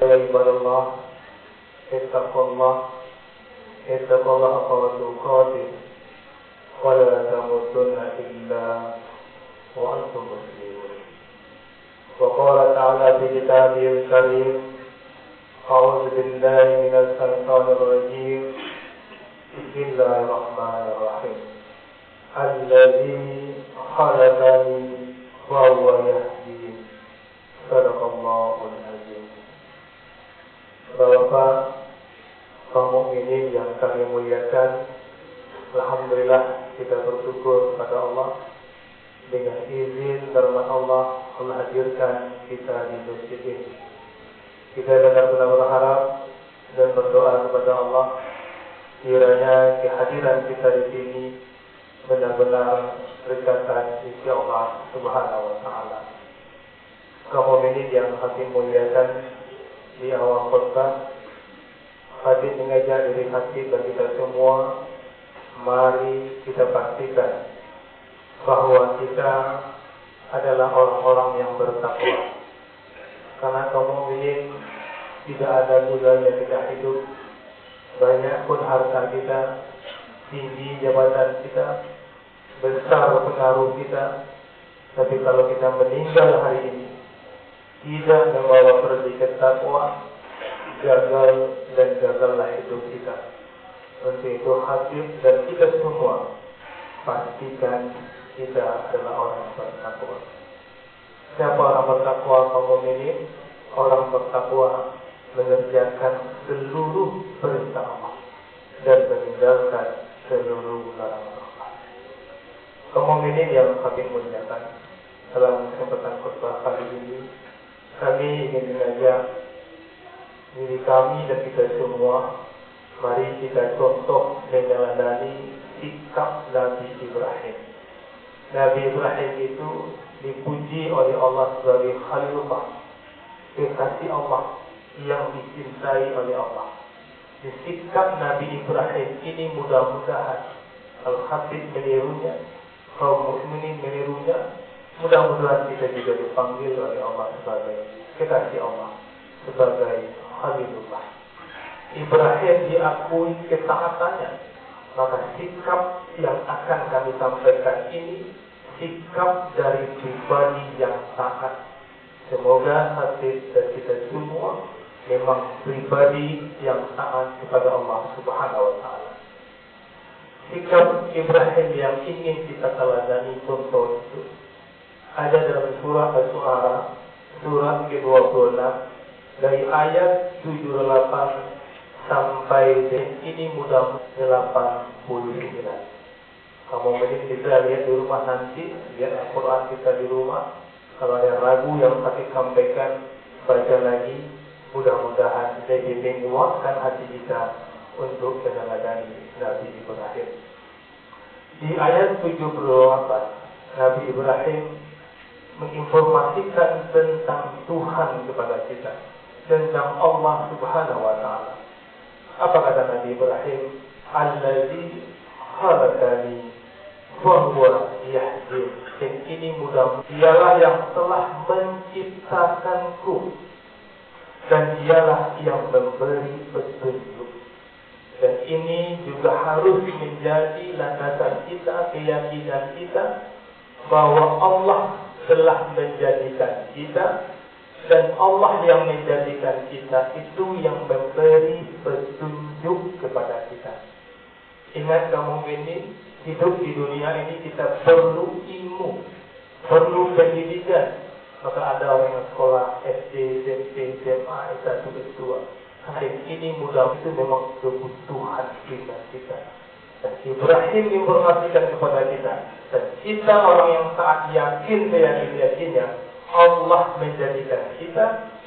Ya ibadallah, ittaqullah haqqa tuqatih wa la tamutunna illa wa antum muslimun. Wa qala ta'ala fi kitabihil karim, a'udzu billahi minasy syaithanir rajim. Bismillahirrahmanirrahim. Alladzi khalaqani wa huwa yahdini. Sadaqallahul azim. Bapak kaum mukminin yang kami muliakan, alhamdulillah kita bersyukur kepada Allah. Dengan izin karena Allah hadirkan kita di masjid ini. Kita benar-benar berharap dan berdoa kepada Allah kiranya kehadiran kita di sini benar-benar berdasarkan sisi Allah Subhanahu wa taala. Kaum mukminin yang kami muliakan, di awal khutbah Habib mengajak dari hati bagi kita semua, mari kita pastikan bahwa kita adalah orang-orang yang bertakwa. Karena kaum mukminin tidak ada gunanya kita hidup, banyak pun harta kita, tinggi jabatan kita, besar pengaruh kita, tapi kalau kita meninggal hari ini tidak membawa pergi ke takwa, gagal dan gagallah hidup kita. Untuk itu Habib dan kita semua pastikan kita adalah orang bertakwa. Siapa orang bertakwa kaum mukminin? Orang bertakwa mengerjakan seluruh perintah Allah dan meninggalkan seluruh larangan Allah. Kaum mukminin yang kami muliakan, dalam kesempatan khutbah kali ini kami ingin mengajak diri kami dan kita semua, mari kita contoh meneladani sikap Nabi Ibrahim. Nabi Ibrahim itu dipuji oleh Allah sebagai Khalilullah, kekasih Allah yang dicintai oleh Allah. Di sikap Nabi Ibrahim ini mudah-mudahan Al-Khatib menirunya, kaum mukminin menirunya. Mudah-mudahan kita juga dipanggil oleh Allah sebagai kekasih Allah, sebagai Khalilullah. Ibrahim diakui ketaatannya, maka sikap yang akan kami sampaikan ini sikap dari pribadi yang taat. Semoga hati dan kita semua memang pribadi yang taat kepada Allah Subhanahu wa taala. Sikap Ibrahim yang ingin kita teladani contoh itu ada dalam surah Al-Su'ara, surah ke-26, dari ayat 78 sampai ini mudah 89. Kamu mungkin bisa lihat di rumah nanti, lihat Al-Quran kita di rumah. Kalau ada ragu yang kami sampaikan, baca lagi. Mudah-mudahan jadi menguatkan hati kita untuk meneladani Nabi Ibrahim. Di ayat 78, Nabi Ibrahim menginformasikan tentang Tuhan kepada kita, tentang Allah Subhanahu wa taala. Apa kata Nabi Ibrahim? Alladzi khalaqani wa huwa yahdin. Dan ini mudah, dialah yang telah menciptakanku dan dialah yang memberi petunjuk. Dan ini juga harus menjadi landasan kita, keyakinan kita bahwa Allah telah menjadikan kita, dan Allah yang menjadikan kita itu yang memberi petunjuk kepada kita. Ingat kaum mukminin, hidup di dunia ini kita perlu ilmu, perlu pendidikan. Maka ada orang yang sekolah SD, SMP, SMA, S1, S2. Hari ini mudah itu memang kebutuhan kita. Dan Ibrahim informasikan kepada kita, dan kita orang yang saat yakin yakinnya Allah menjadikan kita,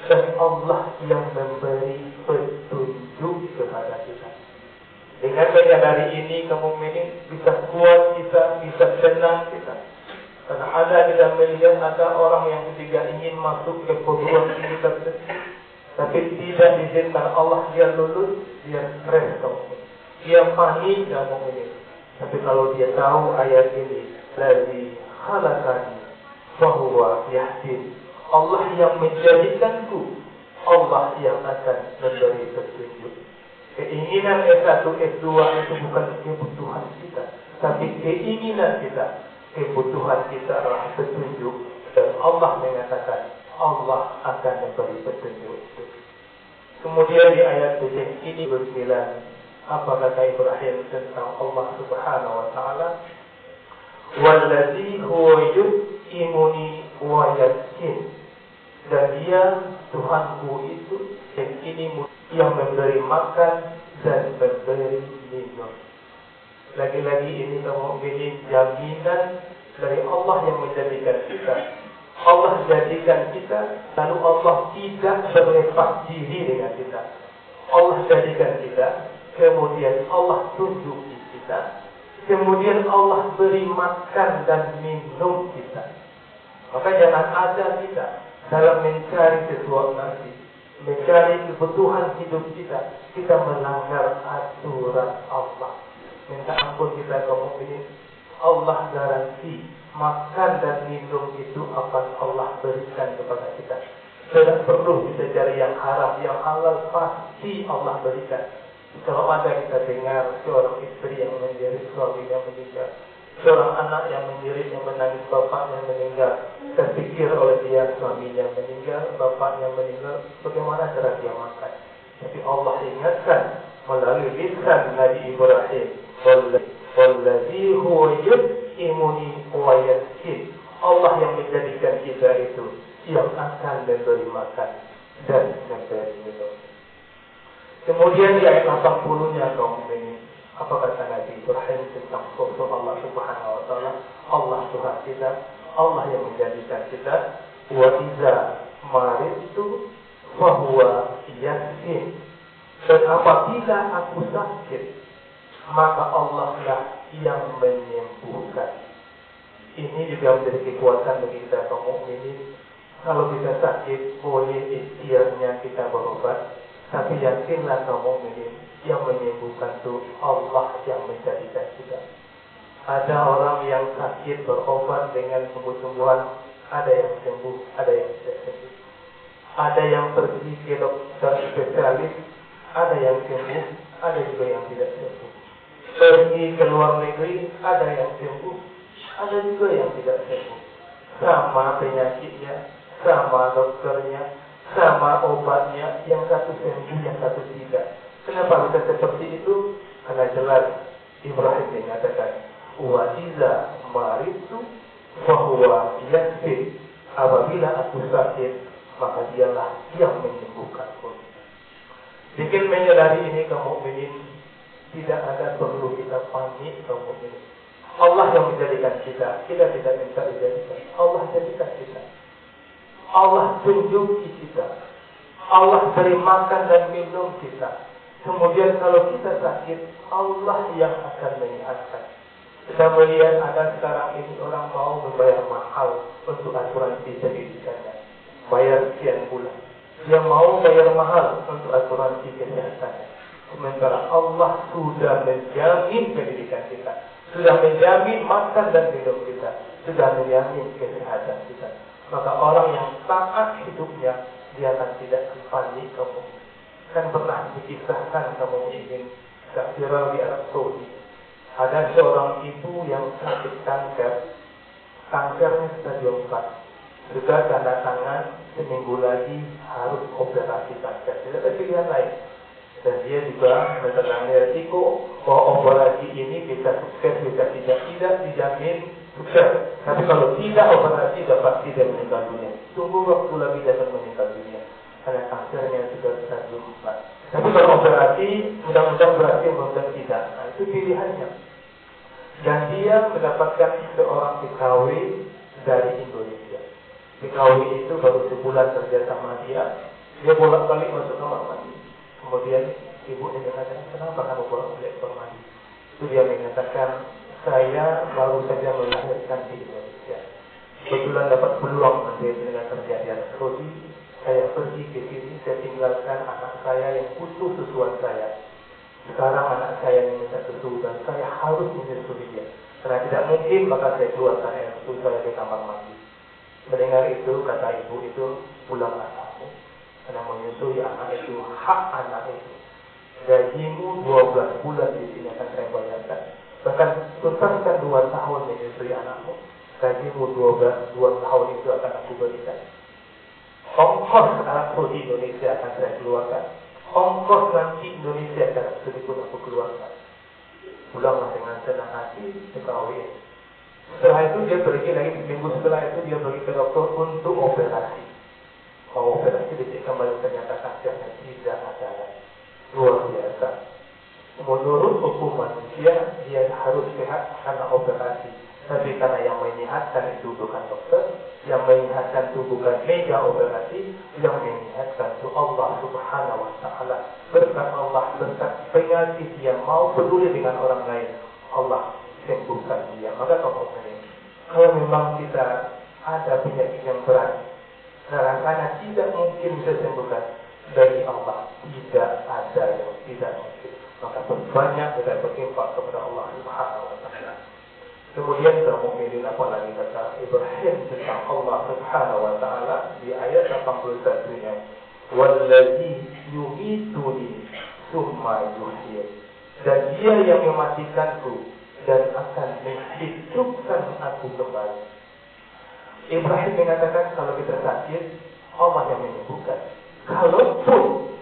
dan Allah yang memberi petunjuk kepada kita. Dengan menyadari ini, kaum mukminin bisa kuat kita, bisa tenang kita. Karena ada kita melihat ada orang yang ketika ingin masuk ke perguruan tinggi tertentu, tapi tidak diizinkan Allah, dia lulus, dia stres kaum mukminin. Dia panik kaum mukminin. Tapi kalau dia tahu ayat ini, Alladzi khalaqani wa huwa yahdin, Allah yang menjadikanku, Allah yang akan memberi petunjuk. Keinginan S1, S2 itu bukan kebutuhan kita, tapi keinginan kita, kebutuhan kita adalah petunjuk. Dan Allah mengatakan Allah akan memberi petunjuk. Kemudian di ayat ini 9, apa kata Ibrahim tentang Allah Subhanahu wa taala? Wallazi huwa yut'imuni wa yaskin. Dan dia Tuhanku itu yang ini yang memberi makan dan memberi minum. Lagi-lagi ini kaum mukminin jaminan dari Allah yang menjadikan kita. Allah jadikan kita, lalu Allah tidak berlepas diri dengan kita. Allah jadikan kita, kemudian Allah tunjuki kita, kemudian Allah beri makan dan minum kita. Maka jangan ada kita dalam mencari sesuatu nanti, mencari kebutuhan hidup kita melanggar aturan Allah. Minta ampun kita kaum mukminin, Allah garansi makan dan minum itu akan Allah berikan kepada kita. Tidak perlu kita cari yang haram, yang halal pasti Allah berikan. Kalau ada kita dengar seorang istri yang menjerit suaminya meninggal, seorang anak yang menjerit, yang menangis bapaknya meninggal, terpikir oleh dia suaminya meninggal, bapaknya meninggal, bagaimana cara dia makan? Tapi Allah ingatkan melalui lisan Nabi Ibrahim, wallazi huwa yut'imuni wa yaskin. Allah yang menjadikan kita itu yang akan memberi makan dan memberi minum. Kemudian di ayat 80-nya kaum mukminin, apa kata Nabi Ibrahim tentang sosok Allah Subhanahu wa taala? Allah Tuhan kita, Allah yang menjadikan kita, wa iza maridtu fa huwa yaskin. Dan apabila aku sakit, maka Allah lah yang menyembuhkan. Ini juga menjadi kekuatan bagi kita kaum mukminin. Kalau kita sakit, boleh ikhtiarnya kita berobat, tapi yakinlah kaum mukminin, yang menyembuhkan itu Allah yang menjadikan kita. Ada orang yang sakit berobat dengan sungguh-sungguhan, ada yang sembuh, ada yang tidak sembuh. Ada yang pergi ke dokter spesialis, ada yang sembuh, ada juga yang tidak sembuh. Pergi ke luar negeri, ada yang sembuh, ada juga yang tidak sembuh. Sama penyakitnya, sama dokternya, sama obatnya, yang satu sembuh, yang satu tidak. Kenapa bisa seperti itu? Karena jelas Ibrahim mengatakan, wa iza maridtu fa huwa yasfi. Apabila aku sakit, maka dialah yang menyembuhkanku. Bikin menyadari ini kaum mukminin, tidak ada perlu kita panik kaum mukminin. Allah yang menjadikan kita, kita tidak minta dijadikan. Allah jadikan kita. Allah tunjuki kita. Allah beri makan dan minum kita. Kemudian kalau kita sakit, Allah yang akan menyehatkan. Kita melihat ada sekarang ini orang mau membayar mahal untuk asuransi pendidikannya, bayar sekian bulan. Dia mau bayar mahal untuk asuransi kesehatannya. Sementara Allah sudah menjamin pendidikan kita, sudah menjamin makan dan minum kita, sudah menjamin kesehatan kita. Maka orang yang taat hidupnya, dia akan tidak panik kamu. Kan pernah dikisahkan kamu ingin tak viral di Arab Saudi. Ada seorang ibu yang sakit kanker, kankernya stadium 4. Sudah tanda tangan seminggu lagi harus operasi kanker. Tidak ada pilihan lain. Dan dia juga menangani risiko bahwa operasi ini bisa sukses, bisa tidak dijamin sukses. Tapi kalau tidak operasi, dapat tidak meninggal dunia. Tunggu waktu lagi dapat meninggal dunia. Karena kankernya sudah stadium 4. Tapi kalau operasi, mudah-mudahan berhasil, mudah-mudahan tidak. Nah, itu pilihannya. Dan dia mendapatkan seorang PKW dari Indonesia. PKW itu baru sebulan kerja sama dia. Dia bolak-balik masuk kamar mandi. Kemudian ibunya mengatakan, kenapa kamu bolak-balik kamar mandi? Itu dia mengatakan, saya baru saja melahirkan di Indonesia. Kebetulan dapat peluang dengan kerja di Arab Saudi. Saya pergi ke sini, saya tinggalkan anak saya yang butuh susuan saya. Sekarang anak saya yang minta susu dan saya harus menyusui dia. Karena tidak mungkin, maka saya keluarkan air susu saya ke kamar mandi. Mendengar itu, kata ibu itu, pulanglah kamu. Karena menyusui anak itu hak anak itu. Gajimu 12 bulan di sini akan saya bayarkan. Bahkan tuntaskan 2 tahun menyusui anakmu. Gajimu 2 tahun itu akan aku berikan. Ongkos Arab Saudi Indonesia akan saya keluarkan. Ongkos nanti Indonesia akan sedikit aku keluarkan. Pulanglah dengan senang hati dikawin. Setelah itu dia pergi lagi, minggu setelah itu dia pergi ke dokter untuk operasi. Mau operasi dicek kembali ternyata kankernya tidak ada lagi. Luar biasa. Menurut hukum manusia dia harus sehat karena operasi. Tapi karena yang menyehatkan itu bukan dokter, yang menyehatkan itu bukan meja operasi, yang menyehatkan itu Allah Subhanahu wa Ta'ala. Berkat Allah, berkat penyakit dia mau peduli dengan orang lain, Allah sembuhkan dia. Maka kalau memang kita ada penyakit yang berat, rasanya tidak mungkin bisa sembuhkan, dari Allah tidak ada yang tidak mungkin. Maka berbanyak kita berinfak kepada Allah Subhanahu wa Ta'ala. Kemudian kaum mukminin apa lagi kata Ibrahim tentang Allah Subhanahu wa Ta'ala di ayat 81-nya, wallazi yumituni tsumma yuhyin, dan dia yang mematikanku dan akan menghidupkan aku kembali. Ibrahim mengatakan kalau kita sakit, Allah yang menyembuhkan. Kalaupun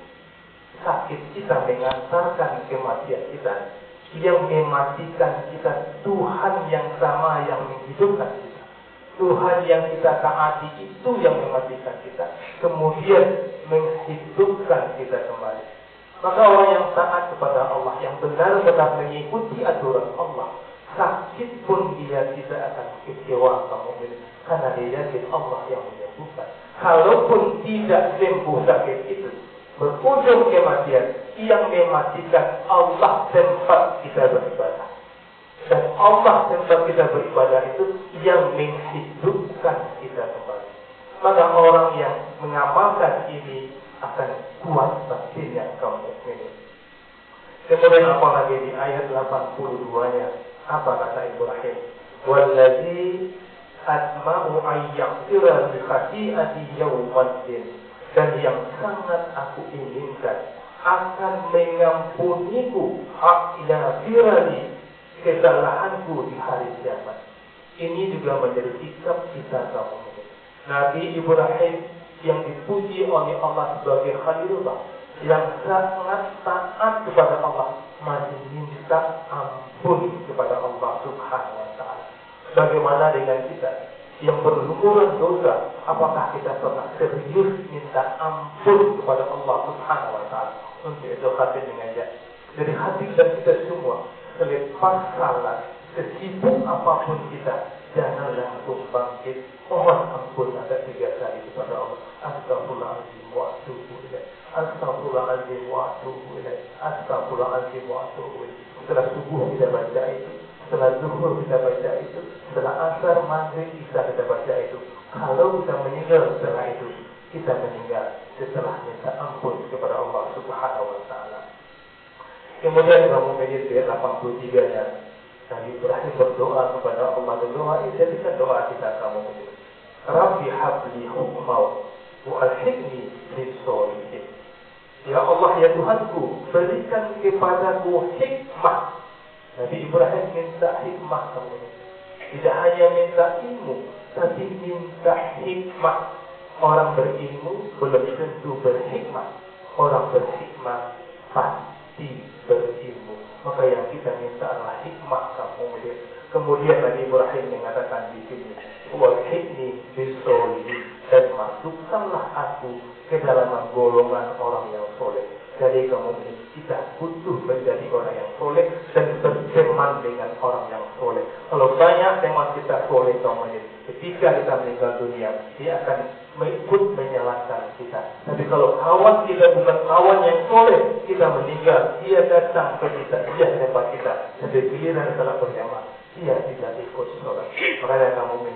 sakit kita mengantarkan kematian kita, yang mematikan kita Tuhan yang sama yang menghidupkan kita. Tuhan yang kita taati itu yang mematikan kita, kemudian menghidupkan kita kembali. Maka orang yang taat kepada Allah, yang benar-benar mengikuti aturan Allah, sakit pun dia tidak akan kecewa kamu, karena dia yakin Allah yang menyembuhkan. Kalaupun tidak sembuh sakit itu, berujung kematian, yang mematikan Allah tempat kita beribadah. Dan Allah tempat kita beribadah itu yang menghidupkan kita kembali. Maka orang yang mengamalkan ini akan kuat batinnya kaum mukminin. Kemudian apalagi di ayat 82-nya, apa kata Ibrahim? Wallazi atma'u ayyaghfira li khati'ati yawmaddin, dan yang sangat aku inginkan akan mengampuniku haknya firali kesalahanku di hari kiamat. Ini juga menjadi sikap kita kaum mukminin. Nabi Ibrahim yang dipuji oleh Allah sebagai Khalilullah, yang sangat taat kepada Allah, masih minta ampun kepada Allah Subhanahu wa Ta'ala. Bagaimana dengan kita yang berlumuran dosa? Apakah kita pernah serius minta ampun kepada Allah Subhanahu wa Ta'ala? Untuk itu hati dengan dia. Jadi hati dan kita semua, selepas salat, sesibuk apapun kita, jangan langsung bangkit mohon ampun ada 3 kali kepada Allah. Astagfirullahaladzim wa atubu ilaih. Astagfirullahaladzim wa atubu ilaih. Astagfirullahaladzim wa atubu ilaih. Setelah subuh kita baca itu, setelah zuhur kita baca itu, setelah asar, maghrib kita baca itu. Kalau kita meninggal setelah itu, kita meninggal setelah minta ampun kepada Allah Subhanahu wa Ta'ala. Kemudian kamu menjadi 83-nya, Nabi Ibrahim berdoa kepada Allah. Doa ini jadikan doa kita kamu menjadi, Rabbi habli hukmau wa alhiqni bis-sholihin. Ya Allah, ya Tuhanku, berikan kepadaku hikmah. Nabi Ibrahim minta hikmah kamu. Tidak hanya minta ilmu, tapi minta hikmah. Orang berilmu belum tentu berhikmah. Orang berhikmah pasti berilmu. Maka yang kita minta adalah hikmah kamu. Kemudian Nabi Ibrahim mengatakan di sini, wahidni bis-sholihin, dan masukkanlah aku ke dalam golongan orang yang soleh. Jadi kamu kita butuh menjadi orang yang soleh dan berteman dengan orang yang soleh. Kalau banyak teman kita soleh kamu, ketika kita meninggal dunia, dia akan ikut menyalahkan kita. Tapi kalau kawan kita bukan kawan yang soleh, kita meninggal, dia datang ke kita, dia tempat kita. Jadi giliran salat berjamaah, dia tidak ikut sholat. Makanya kamu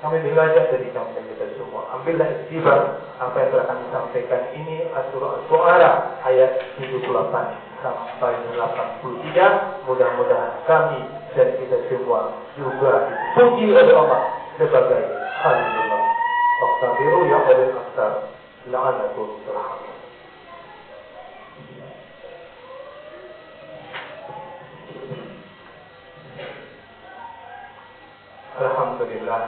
kami belajar dari kamu dan kita semua. Ambillah iktibar apa yang telah kami sampaikan ini, surah Al-Shu'ara ayat 78 sampai 83. Mudah-mudahan kami dan kita semua juga dipuji oleh Allah sebagai Khalilullah. Faktabiru ya ulil absar la'allakum turhamun. Alhamdulillah,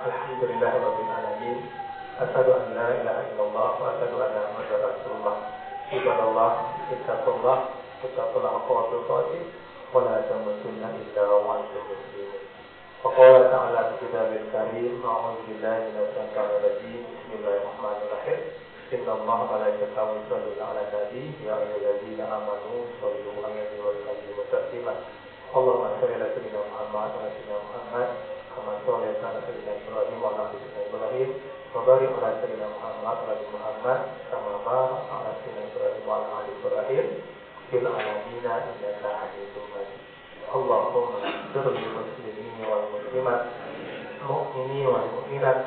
alhamdulillahirabbil alamin. Asyhadu an la ilaha illallah wa asyhadu anna Muhammadar Rasulullah. Ibadallah, ittaqullah, ittaqullah haqqa tuqatih, wa la tamutunna illa wa antum muslimun. Wa qala ta'ala fi kitabil karim, a'udzu billahi minasy syaithanir rajim. Bismillahirrahmanirrahim. Innallaha wa malaikatahu yusholluna 'alan nabi, ya ayyuhalladzina amanu shollu 'alaihi wa sallimu taslima. Allahumma shalli ala sayyidina Muhammad wa ala sayyidina Muhammad kama shallaita ala sayyidina Ibrahim wa ala sayyidina Ibrahim wa barik ala sayyidina Muhammad wa ala Muhammad kama barakta ala sayyidina Ibrahim wa ala ali Ibrahim fil alamin innaka Hamidum Majid. Allahumma ighfir lil muslimin wal muslimat, mu'minin wal mu'minat